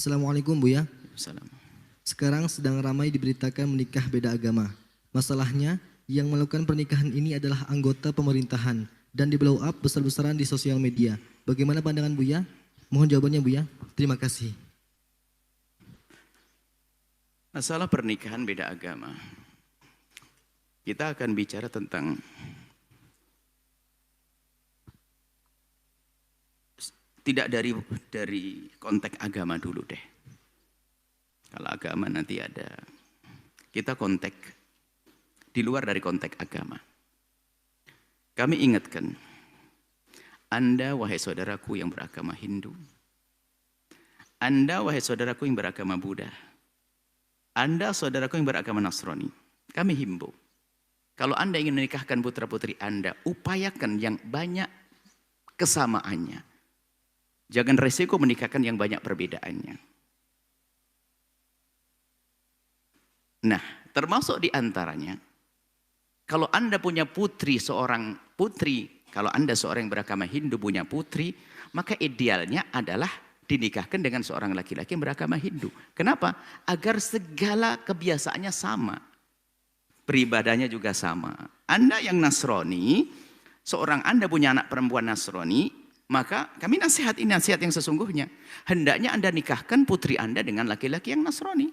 Assalamualaikum Buya. Salam. Sekarang sedang ramai diberitakan menikah beda agama. Masalahnya, yang melakukan pernikahan ini adalah anggota pemerintahan dan di blow up besar-besaran di sosial media. Bagaimana pandangan Buya? Mohon jawabannya Buya. Terima kasih. Masalah pernikahan beda agama. Kita akan bicara tentang tidak dari konteks agama dulu deh. Kalau agama nanti ada. Kita konteks di luar dari konteks agama. Kami ingatkan, Anda wahai saudaraku yang beragama Hindu, Anda wahai saudaraku yang beragama Buddha, Anda saudaraku yang beragama Nasrani, kami himbau, kalau Anda ingin menikahkan putra-putri Anda, upayakan yang banyak kesamaannya. Jangan resiko menikahkan yang banyak perbedaannya. Nah, termasuk di antaranya, kalau Anda punya seorang putri, kalau Anda seorang yang beragama Hindu punya putri, maka idealnya adalah dinikahkan dengan seorang laki-laki yang beragama Hindu. Kenapa? Agar segala kebiasaannya sama. Beribadahnya juga sama. Anda yang Nasrani, seorang Anda punya anak perempuan Nasrani, maka kami nasihat ini nasihat yang sesungguhnya. Hendaknya Anda nikahkan putri Anda dengan laki-laki yang Nasrani.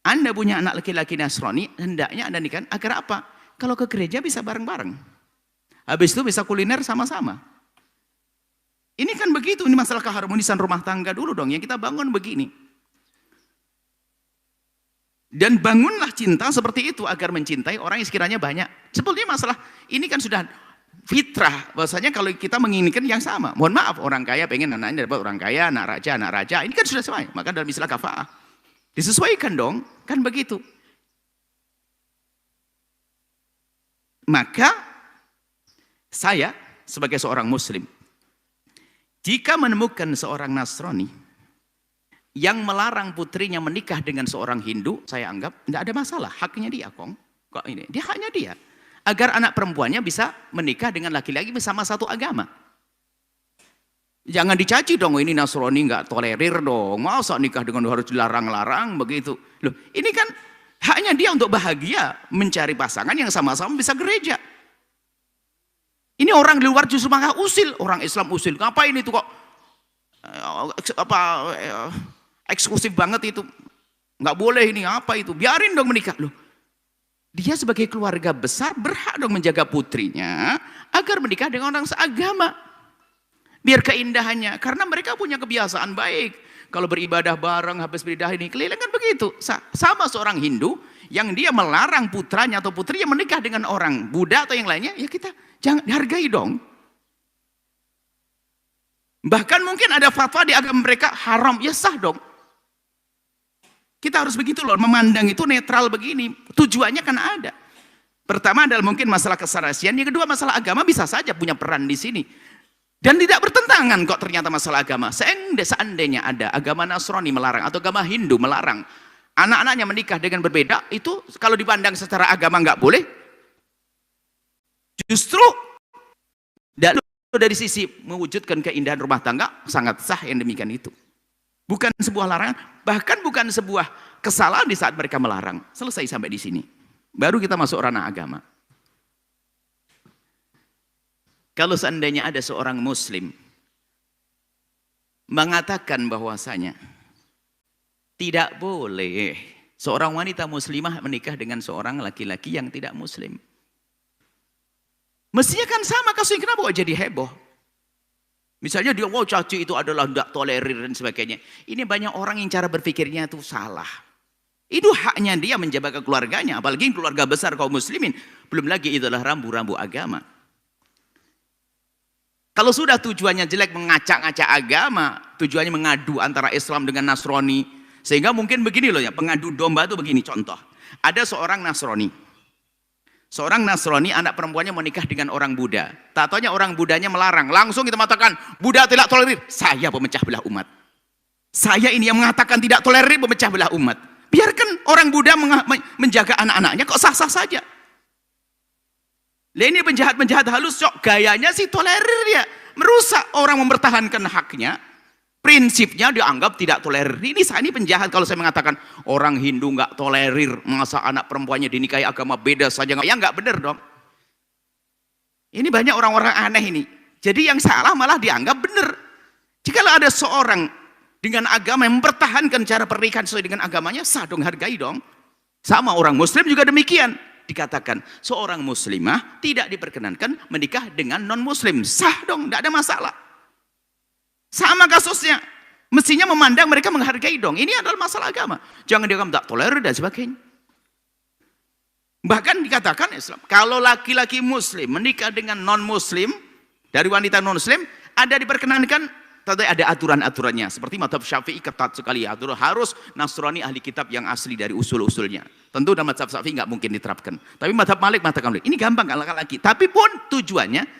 Anda punya anak laki-laki Nasrani, hendaknya Anda nikahkan agar apa? Kalau ke gereja bisa bareng-bareng. Habis itu bisa kuliner sama-sama. Ini kan begitu, ini masalah keharmonisan rumah tangga dulu dong, yang kita bangun begini. Dan bangunlah cinta seperti itu agar mencintai orang yang sekiranya banyak. Sebetulnya masalah ini kan sudah fitrah, bahwasanya kalau kita menginginkan yang sama. Mohon maaf, orang kaya pengen anaknya dapat orang kaya, anak raja. Ini kan sudah sama. Maka dalam istilah kafa'ah disesuaikan dong, kan begitu. Maka saya sebagai seorang muslim, jika menemukan seorang Nasrani yang melarang putrinya menikah dengan seorang Hindu, saya anggap tidak ada masalah, haknya dia kok ini, dia haknya dia. Agar anak perempuannya bisa menikah dengan laki-laki bersama satu agama. Jangan dicaci dong, ini Nasrani nggak tolerir dong, masa nikah dengan harus dilarang-larang begitu. Loh, ini kan haknya dia untuk bahagia mencari pasangan yang sama-sama bisa gereja. Ini orang di luar justru malah usil, orang Islam usil. Ngapain itu kok eksklusif banget itu? Nggak boleh ini, apa itu? Biarin dong menikah. Loh, dia sebagai keluarga besar berhak dong menjaga putrinya agar menikah dengan orang seagama. Biar keindahannya, karena mereka punya kebiasaan baik. Kalau beribadah bareng, habis beribadah ini, keliling kan begitu. Sama seorang Hindu yang dia melarang putranya atau putrinya menikah dengan orang Buddha atau yang lainnya, ya kita jangan hargai dong. Bahkan mungkin ada fatwa di agama mereka haram, ya sah dong. Kita harus begitu loh, memandang itu netral begini. Tujuannya kan ada. Pertama adalah mungkin masalah keserasian, yang kedua masalah agama bisa saja punya peran di sini. Dan tidak bertentangan kok ternyata masalah agama. Seandainya ada agama Nasrani melarang atau agama Hindu melarang anak-anaknya menikah dengan berbeda, itu kalau dipandang secara agama nggak boleh. Justru dari sisi mewujudkan keindahan rumah tangga sangat sah yang demikian itu. Bukan sebuah larangan, bahkan bukan sebuah kesalahan di saat mereka melarang. Selesai sampai di sini. Baru kita masuk ranah agama. Kalau seandainya ada seorang muslim mengatakan bahwasanya tidak boleh seorang wanita muslimah menikah dengan seorang laki-laki yang tidak muslim. Mestinya kan sama kasusnya, kenapa kok jadi heboh? Misalnya dia, wow caci itu adalah tidak tolerir dan sebagainya. Ini banyak orang yang cara berpikirnya itu salah. Itu haknya dia menjaga keluarganya, apalagi keluarga besar kaum muslimin. Belum lagi itu adalah rambu-rambu agama. Kalau sudah tujuannya jelek mengacak-ngacak agama, tujuannya mengadu antara Islam dengan Nasrani, sehingga mungkin begini loh ya, pengadu domba itu begini contoh. Ada seorang Nasrani. Seorang Nasrani anak perempuannya menikah dengan orang Buddha. Tak taunya orang Buddhanya melarang. Langsung kita mengatakan, Buddha tidak tolerir. Saya pemecah belah umat. Saya ini yang mengatakan tidak tolerir pemecah belah umat. Biarkan orang Buddha menjaga anak-anaknya, kok sah-sah saja. Lah ini penjahat-penjahat halus, cok gayanya sih tolerir ya, merusak orang mempertahankan haknya. Prinsipnya dianggap tidak tolerir. Ini penjahat kalau saya mengatakan orang Hindu nggak tolerir, masa anak perempuannya dinikahi agama beda saja, ya nggak benar dong. Ini banyak orang-orang aneh ini. Jadi yang salah malah dianggap benar. Jika ada seorang dengan agama yang mempertahankan cara pernikahan sesuai dengan agamanya, sah dong, hargai dong. Sama orang Muslim juga demikian. Dikatakan seorang Muslimah tidak diperkenankan menikah dengan non-Muslim, sah dong, tidak ada masalah. Sama kasusnya, mestinya memandang mereka menghargai dong. Ini adalah masalah agama. Jangan dianggap tak tolerir dan sebagainya. Bahkan dikatakan Islam, kalau laki-laki Muslim menikah dengan non-Muslim, dari wanita non-Muslim, ada diperkenankan, tentu ada aturan-aturannya. Seperti mazhab Syafi'i ketat sekali, harus Nasrani ahli kitab yang asli dari usul-usulnya. Tentu dalam mazhab Syafi'i nggak mungkin diterapkan. Tapi mazhab Malik mengatakan, ini gampang laki-laki. Tapi pun tujuannya,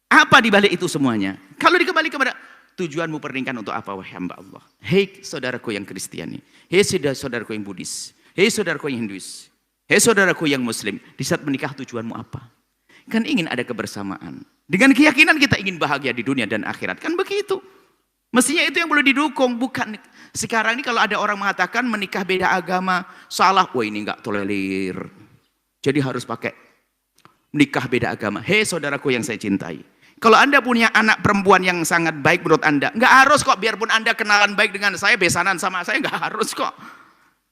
apa dibalik itu semuanya? Kalau dikembali kepada tujuanmu pernikahan untuk apa, wahai hamba Allah? Hei saudaraku yang Kristiani, hei saudaraku yang Buddhis, hei saudaraku yang Hinduis, hei saudaraku yang Muslim, di saat menikah tujuanmu apa? Kan ingin ada kebersamaan. Dengan keyakinan kita ingin bahagia di dunia dan akhirat, kan begitu. Mestinya itu yang perlu didukung, bukan sekarang ini kalau ada orang mengatakan menikah beda agama salah, wah ini nggak tolerir. Jadi harus pakai menikah beda agama. Hei saudaraku yang saya cintai. Kalau Anda punya anak perempuan yang sangat baik menurut Anda, nggak harus kok, biarpun Anda kenalan baik dengan saya, besanan sama saya, nggak harus kok.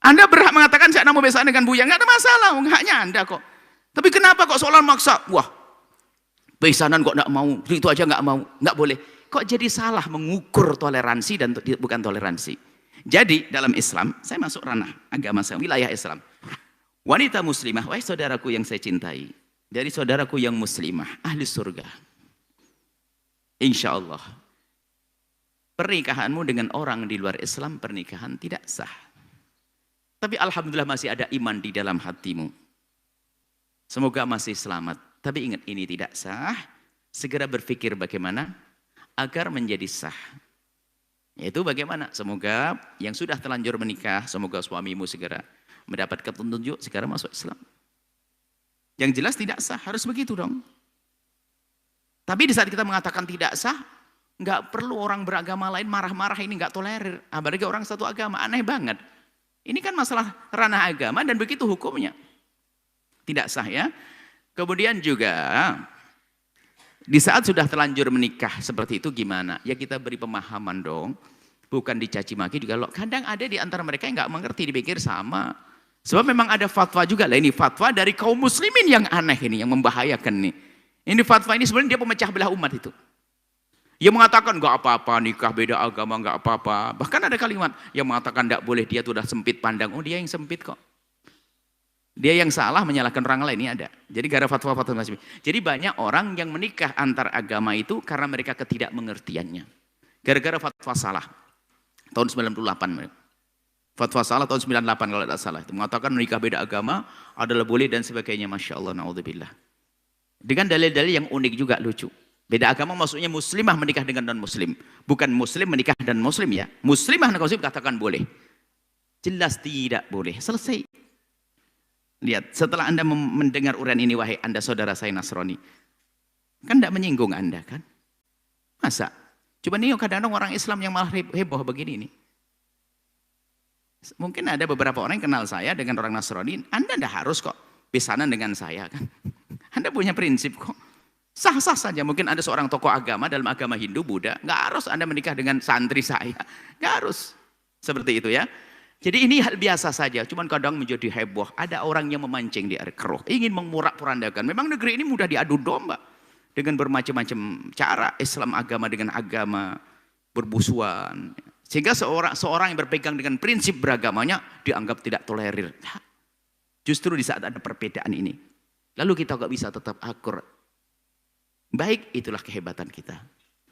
Anda berhak mengatakan saya mau besanan dengan Buya, nggak ada masalah, haknya Anda kok. Tapi kenapa kok seolah maksa? Wah, besanan kok nggak mau, itu aja nggak mau, nggak boleh. Kok jadi salah mengukur toleransi dan bukan toleransi. Jadi dalam Islam, saya masuk ranah agama saya, wilayah Islam. Wanita muslimah, wahai saudaraku yang saya cintai, dari saudaraku yang muslimah, ahli surga. Insya Allah, pernikahanmu dengan orang di luar Islam, pernikahan tidak sah. Tapi alhamdulillah masih ada iman di dalam hatimu. Semoga masih selamat. Tapi ingat, ini tidak sah. Segera berpikir bagaimana agar menjadi sah. Yaitu bagaimana? Semoga yang sudah terlanjur menikah, semoga suamimu segera mendapat petunjuk, segera masuk Islam. Yang jelas tidak sah, harus begitu dong. Tapi di saat kita mengatakan tidak sah, nggak perlu orang beragama lain marah-marah, ini nggak tolerir. Apalagi orang satu agama, aneh banget. Ini kan masalah ranah agama dan begitu hukumnya. Tidak sah ya. Kemudian juga di saat sudah terlanjur menikah seperti itu gimana? Ya kita beri pemahaman dong. Bukan dicaci maki juga. Loh, kadang ada di antara mereka yang nggak mengerti, dipikir sama. Sebab memang ada fatwa juga lah. Ini fatwa dari kaum muslimin yang aneh ini, yang membahayakan nih. Ini fatwa ini sebenarnya dia pemecah belah umat itu. Dia mengatakan nggak apa-apa nikah beda agama, nggak apa-apa. Bahkan ada kalimat yang mengatakan nggak boleh, dia tuh udah sempit pandang. Oh dia yang sempit kok. Dia yang salah menyalahkan orang lain, ini ada. Jadi gara fatwa-fatwa macam ini. Jadi banyak orang yang menikah antar agama itu karena mereka ketidakmengertiannya. Gara-gara fatwa salah. Tahun 98. Fatwa salah tahun 98 kalau tidak salah. Itu mengatakan menikah beda agama adalah boleh dan sebagainya. Masya Allah, na'udzubillah. Dengan dalil-dalil yang unik juga, lucu. Beda agama maksudnya muslimah menikah dengan non-muslim. Bukan muslim menikah dan muslim ya. Muslimah dan muslim katakan boleh. Jelas tidak boleh. Selesai. Lihat, setelah Anda mendengar uraian ini, wahai Anda saudara saya Nasrani. Kan tidak menyinggung Anda kan? Masa? Coba nih kadang-kadang orang Islam yang malah heboh begini nih. Mungkin ada beberapa orang yang kenal saya dengan orang Nasrani. Anda tidak harus kok besanan dengan saya kan. Anda punya prinsip kok. Sah-sah saja. Mungkin ada seorang tokoh agama dalam agama Hindu, Buddha. Nggak harus Anda menikah dengan santri saya. Nggak harus. Seperti itu ya. Jadi ini hal biasa saja. Cuman kadang menjadi heboh. Ada orang yang memancing di air keruh. Ingin mengurak-porandakan. Memang negeri ini mudah diadu domba. Dengan bermacam-macam cara. Islam agama dengan agama. Berbusuan. Sehingga seorang yang berpegang dengan prinsip beragamanya dianggap tidak tolerir. Justru di saat ada perbedaan ini. Lalu kita nggak bisa tetap akur. Baik, itulah kehebatan kita.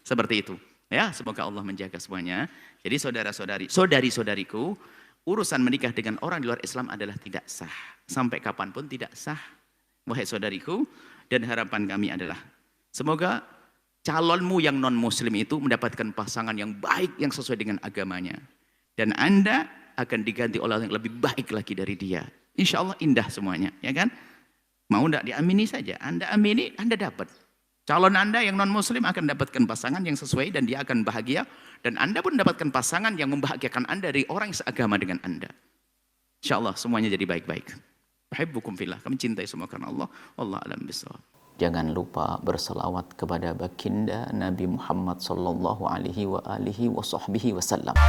Seperti itu. Ya, semoga Allah menjaga semuanya. Jadi saudara-saudari, saudari-saudariku, urusan menikah dengan orang di luar Islam adalah tidak sah. Sampai kapanpun tidak sah. Wahai saudariku, dan harapan kami adalah semoga calonmu yang non-muslim itu mendapatkan pasangan yang baik, yang sesuai dengan agamanya. Dan Anda akan diganti oleh orang yang lebih baik lagi dari dia. Insya Allah indah semuanya, ya kan? Mau tidak diamini saja, Anda amini, Anda dapat. Calon Anda yang non-muslim akan dapatkan pasangan yang sesuai dan dia akan bahagia. Dan Anda pun dapatkan pasangan yang membahagiakan Anda dari orang yang seagama dengan Anda. Insya Allah semuanya jadi baik-baik. Uhibbukum fillah. Kami cintai semua karena Allah. Wallahu a'lam bishawab. Jangan lupa berselawat kepada baginda Nabi Muhammad sallallahu alaihi wa alihi wa sahbihi wasallam.